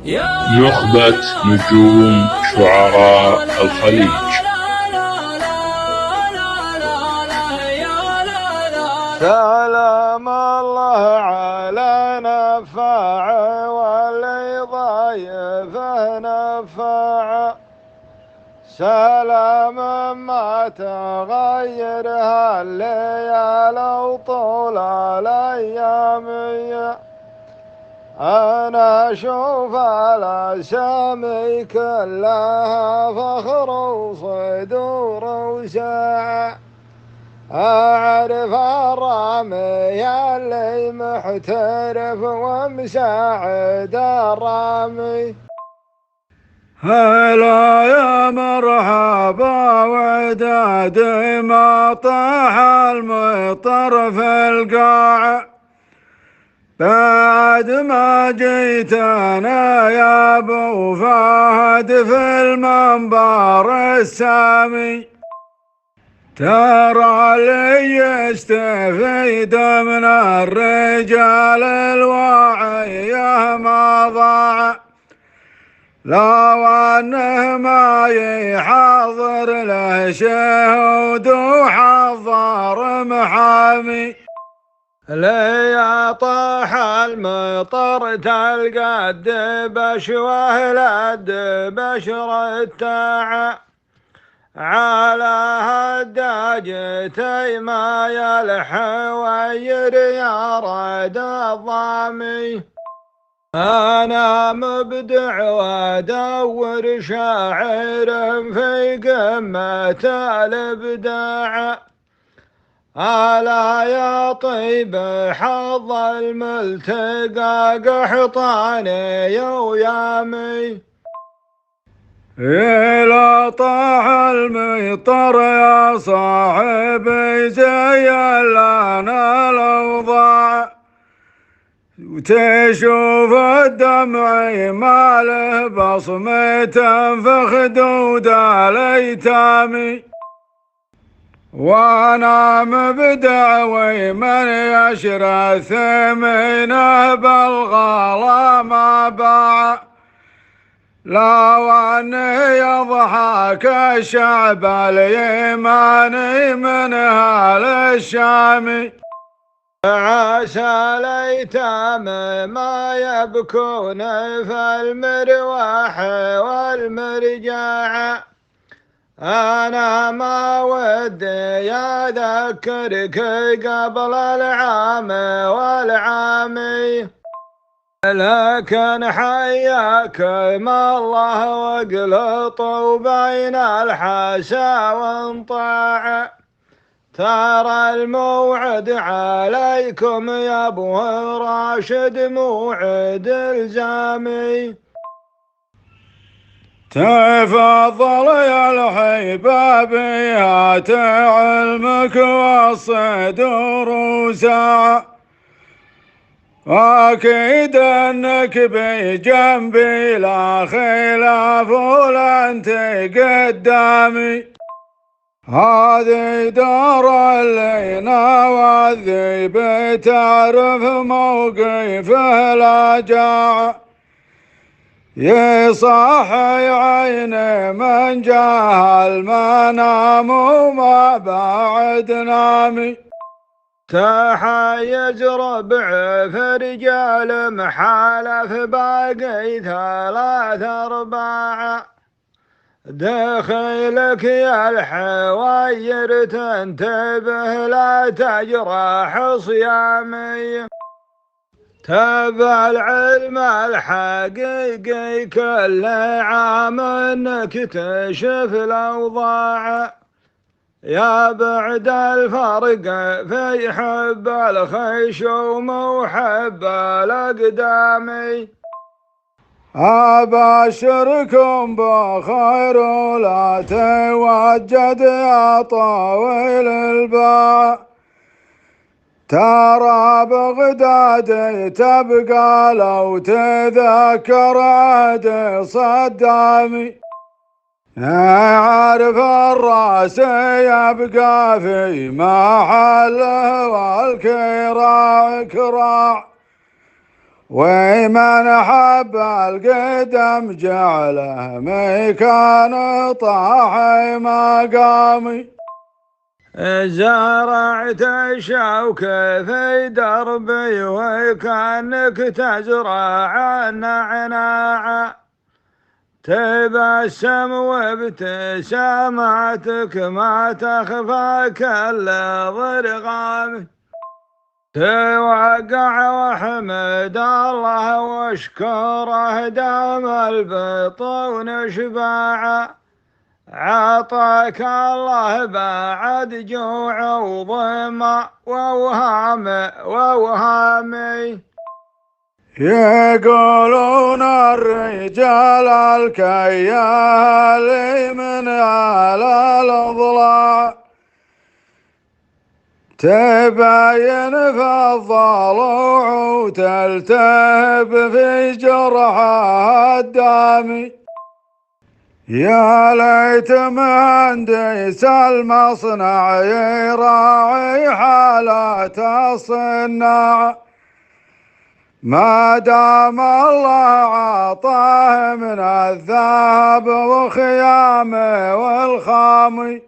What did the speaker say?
نخبة نجوم شعراء الخليج. سلام الله على نفاع واللي ضايفه نفاع، سلام ما تغير هالليال وطول الايام. أنا أشوف الأسامي كلها فخر وصدور وساعة، أعرف الرامي اللي محترف ومساعد الرامي. هلا يا مرحبا وداد ما طاح المطر في القاع، بعد ما جيت أنا يا أبو فهد في المنبر السامي، ترى اللي يستفيد من الرجال الواعية ما ضاع، لو أنه ما يحضر له شهود وحضر محامي. ليا طاح المطر تلقى الدبش واهل الدبش رتاعة، على هداجتي ما يلحوير يا رد الضامي. أنا مبدع وأدور شاعر في قمة الإبداع، ألا يا طيب حظ الملتقى قحطاني ويامي. إلى طاح المطر يا صاحبي زين لنا الأوضاع، وتشوف الدمع ما له بصمة في خدود الأيتام، وأنا مبدع ومن يشرى الثمينة بالغلا ما باع، لو أنه يضحك الشعب اليماني من أهل الشام. عسى الأيتام ما يبكون في المرواح والمرجاع، أنا ما ودي أذكرك قبل العام والعامي، لكن حياكم الله واقلطوا بين الحسا وانطاع، ترى الموعد عليكم يا ابو راشد موعد الزامي. تفضل يا الحبابي هات علمك والصدور وساعة، أكيد أنك بجنبي لا خلاف ولا أنت قدامي، هذه دار اللينا والذيب تعرف موقفه لا جاع، يصحي عيني من جاه المنام وما بعد نامي، تحيز ربع في رجال محالف باقي 3 4، دخيلك يا الحواير تنتبه لا تجرح صيامي، تبع العلم الحقيقي كل عام نكتشف الأوضاع، يا بعد الفرق في حب الخيشوم وحب الأقدام، أبشركم بخير ولا توجد يا طويل الباع، ترى بغداد تبقى لو تذكر عهد صدامي، عارف الراس يبقى في محله والكراع كراع، ومن حب القدم جعله مكان طاحي مقامي. زرعت الشوك في دربي وكأنك تزرع النعناع، تبسم وابتساماتك ما تخفى كل ضرغام، توقع واحمد الله واشكره دام البطون شباعا، عطاك الله بعد جوع وظما ووهامي. يقولون الرجال الكيال من على الأضلاع، تباين في الضلوع وتلتهب في جرحها الدامي. يا ليت مهندس المصنع يراعي حالات الصناع، ما دام الله عطاه من الذهب وخيامه والخامي.